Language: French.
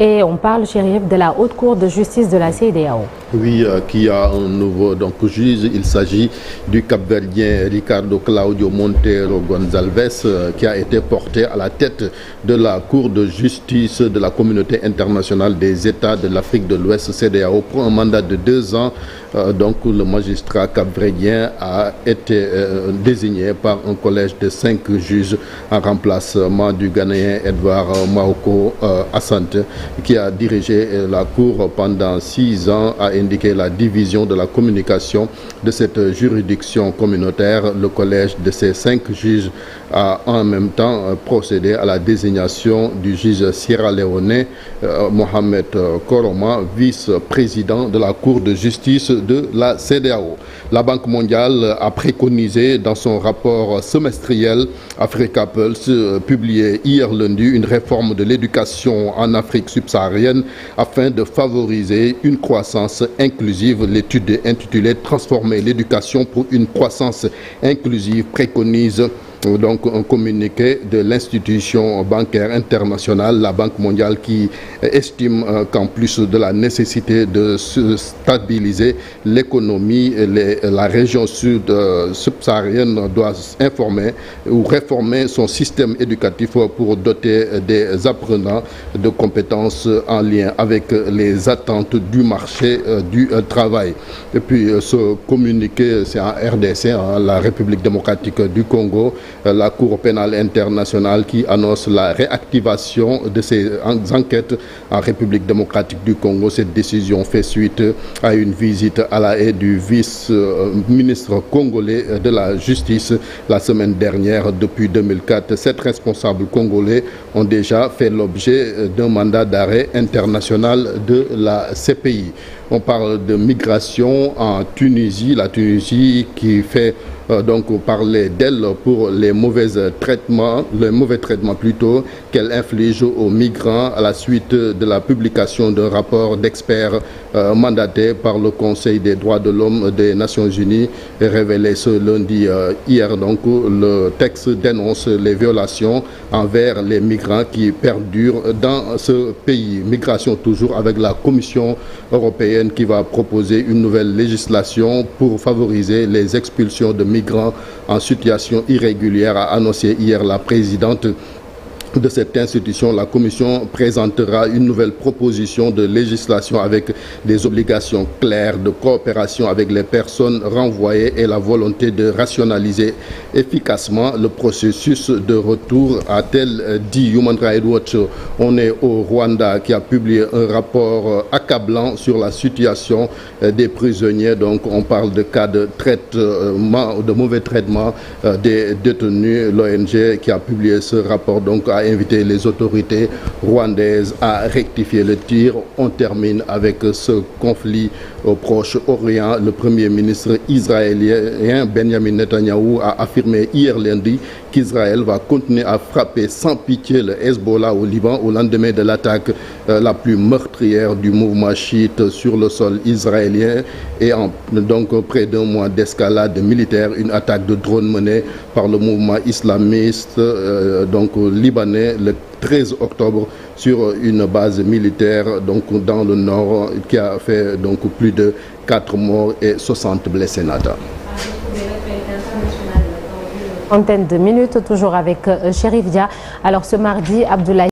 Et on parle, Chérif, de la Haute Cour de justice de la CEDEAO. Oui, qui a un nouveau juge. Il s'agit du Cap-Verdien Ricardo Claudio Monteiro Gonçalves, qui a été porté à la tête de la Cour de justice de la Communauté internationale des États de l'Afrique de l'Ouest, CEDEAO, pour un mandat de 2 ans. Donc le magistrat cap-verdien a été désigné par un collège de 5 juges en remplacement du Ghanéen Edouard Maoko Assante, qui a dirigé la Cour pendant 6 ans, a indiqué la division de la communication de cette juridiction communautaire. Le collège de ces 5 juges a en même temps procédé à la désignation du juge sierra-léonais Mohamed Koroma, vice-président de la Cour de justice de la CEDEAO. La Banque mondiale a préconisé dans son rapport semestriel Africa Pulse, publié hier lundi, une réforme de l'éducation en Afrique subsaharienne afin de favoriser une croissance inclusive. L'étude intitulée « Transformer l'éducation pour une croissance inclusive » préconise donc un communiqué de l'institution bancaire internationale, la Banque mondiale, qui estime qu'en plus de la nécessité de stabiliser l'économie, la région subsaharienne doit informer ou réformer son système éducatif pour doter des apprenants de compétences en lien avec les attentes du marché du travail. Et puis ce communiqué, c'est en RDC, la République démocratique du Congo, la Cour pénale internationale qui annonce la réactivation de ces enquêtes en République démocratique du Congo. Cette décision fait suite à une visite à La Haye du vice-ministre congolais de la Justice la semaine dernière. Depuis 2004, 7 responsables congolais ont déjà fait l'objet d'un mandat d'arrêt international de la CPI. On parle de migration en Tunisie, la Tunisie qui fait donc parler d'elle pour les mauvais traitements plutôt qu'elle inflige aux migrants à la suite de la publication d'un rapport d'experts mandaté par le Conseil des droits de l'homme des Nations Unies et révélé ce lundi. Hier, donc, le texte dénonce les violations envers les migrants qui perdurent dans ce pays. Migration toujours, avec la Commission européenne qui va proposer une nouvelle législation pour favoriser les expulsions de migrants en situation irrégulière, a annoncé hier la présidente de cette institution. La Commission présentera une nouvelle proposition de législation avec des obligations claires de coopération avec les personnes renvoyées et la volonté de rationaliser efficacement le processus de retour, a-t-elle dit. Human Rights Watch, on est au Rwanda, qui a publié un rapport accablant sur la situation des prisonniers. Donc on parle de cas de traitement, de mauvais traitement des détenus. L'ONG qui a publié ce rapport donc a invité les autorités rwandaises à rectifier le tir. On termine avec ce conflit au Proche-Orient. Le premier ministre israélien Benjamin Netanyahou a affirmé hier lundi qu'Israël va continuer à frapper sans pitié le Hezbollah au Liban au lendemain de l'attaque la plus meurtrière du mouvement chiite sur le sol israélien, et donc près d'un mois d'escalade militaire, une attaque de drone menée par le mouvement islamiste libanais le 13 octobre sur une base militaire dans le nord, qui a fait plus de 4 morts et 60 blessés. Nata. Antenne de minutes, toujours avec Chérif Dia. Alors ce mardi, Abdoulaye